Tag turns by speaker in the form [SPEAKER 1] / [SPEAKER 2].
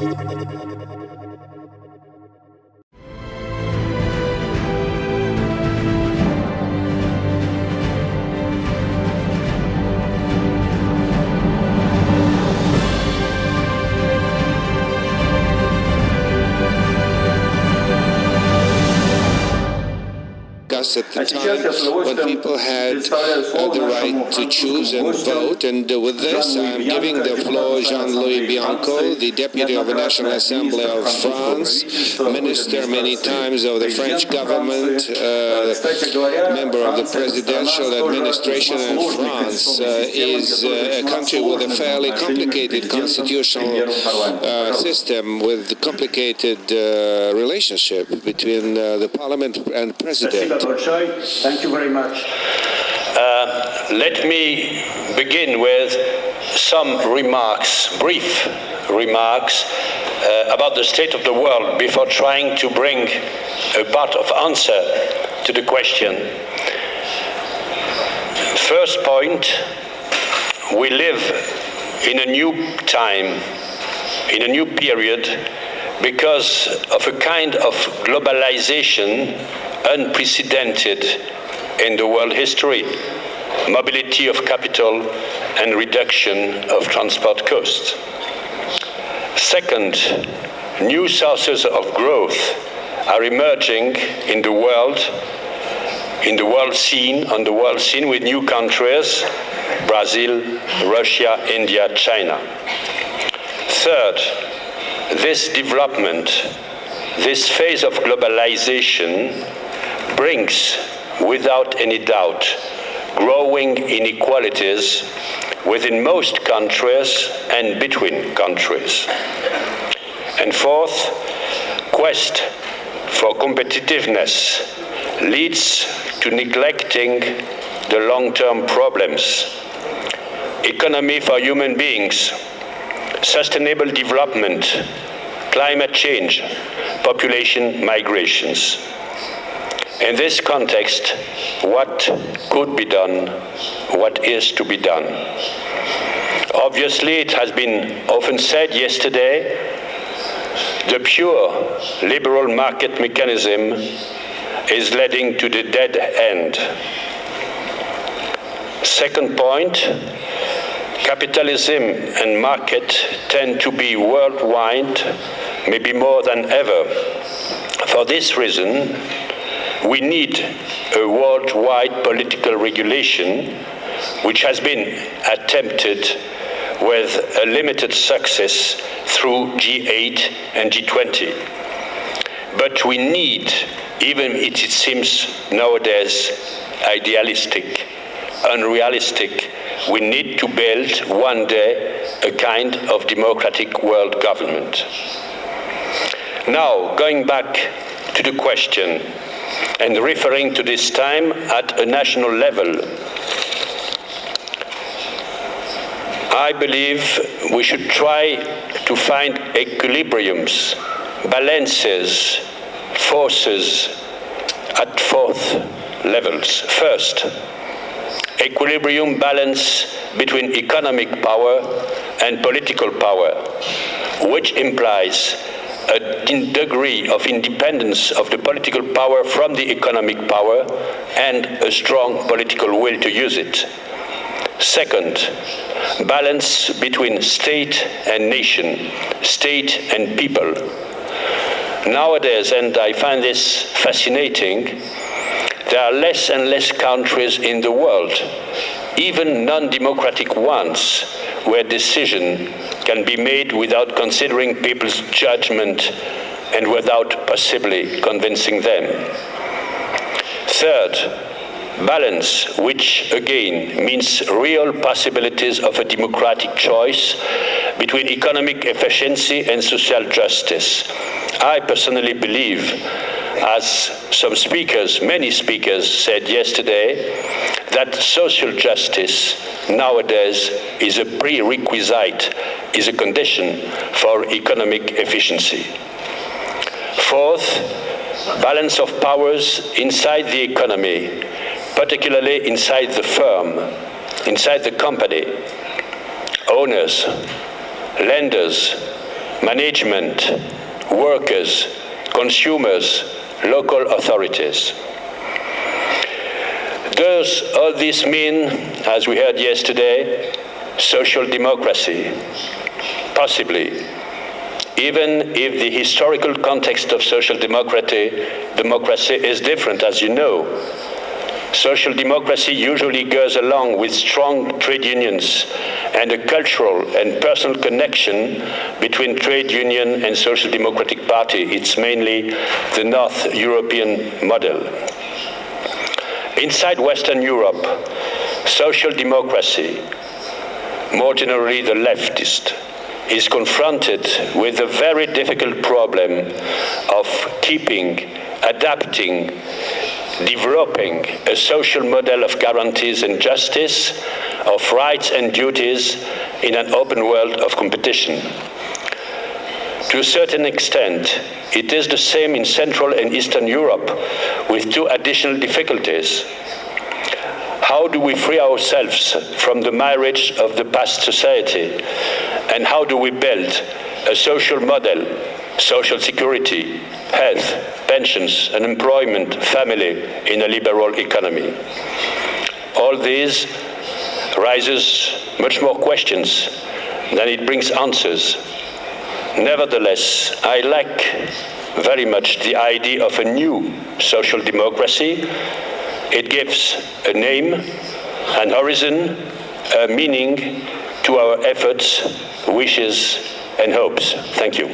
[SPEAKER 1] At the time when people had the right to choose and vote. And with this, I'm giving the floor Jean-Louis Bianco, the Deputy of the National Assembly of France, Minister many times of the French government, member of the presidential administration, and France is a country with a fairly complicated constitutional system with complicated relationship between the parliament and president.
[SPEAKER 2] Thank you very much.
[SPEAKER 3] Let me begin with some remarks, brief remarks, about the state of the world before trying to bring a part of answer to the question. First point, we live in a new time, in a new period, because of a kind of globalization unprecedented in the world history, mobility of capital and reduction of transport costs. Second, new sources of growth are emerging in the world scene with new countries, Brazil, Russia, India, China. Third, this development, this phase of globalization brings, without any doubt, growing inequalities within most countries and between countries. And fourth, quest for competitiveness leads to neglecting the long-term problems. Economy for human beings, sustainable development, climate change, population migrations. In this context, what could be done? What is to be done? Obviously, it has been often said yesterday, the pure liberal market mechanism is leading to the dead end. Second point, capitalism and market tend to be worldwide, maybe more than ever. For this reason, we need a worldwide political regulation, which has been attempted with a limited success through G8 and G20. But we need, even if it seems nowadays idealistic, unrealistic, we need to build one day a kind of democratic world government. Now, going back to the question, and referring to this time at a national level, I believe we should try to find equilibriums, balances, forces at fourth levels. First, equilibrium balance between economic power and political power, which implies a degree of independence of the political power from the economic power and a strong political will to use it. Second, balance between state and nation, state and people. Nowadays, and I find this fascinating, there are less and less countries in the world, even non-democratic ones, where decision can be made without considering people's judgment and without possibly convincing them. Third, balance, which again means real possibilities of a democratic choice between economic efficiency and social justice. I personally believe, as some speakers, many speakers said yesterday, that social justice nowadays is a prerequisite, is a condition for economic efficiency. Fourth, balance of powers inside the economy, particularly inside the firm, inside the company. Owners, lenders, management, workers, consumers, local authorities. Does all this mean, as we heard yesterday, social democracy? Possibly. Even if the historical context of social democracy is different, as you know. Social democracy usually goes along with strong trade unions and a cultural and personal connection between trade union and social democratic party. It's mainly the North European model. Inside Western Europe, social democracy, more generally the leftist, is confronted with a very difficult problem of keeping, adapting, developing a social model of guarantees and justice, of rights and duties in an open world of competition. To a certain extent, it is the same in Central and Eastern Europe, with two additional difficulties. How do we free ourselves from the marriage of the past society? And how do we build a social model, social security, health, pensions, unemployment, family in a liberal economy? All these raises much more questions than it brings answers. Nevertheless, I like very much the idea of a new social democracy. It gives a name, an horizon, a meaning to our efforts, wishes, and hopes. Thank you.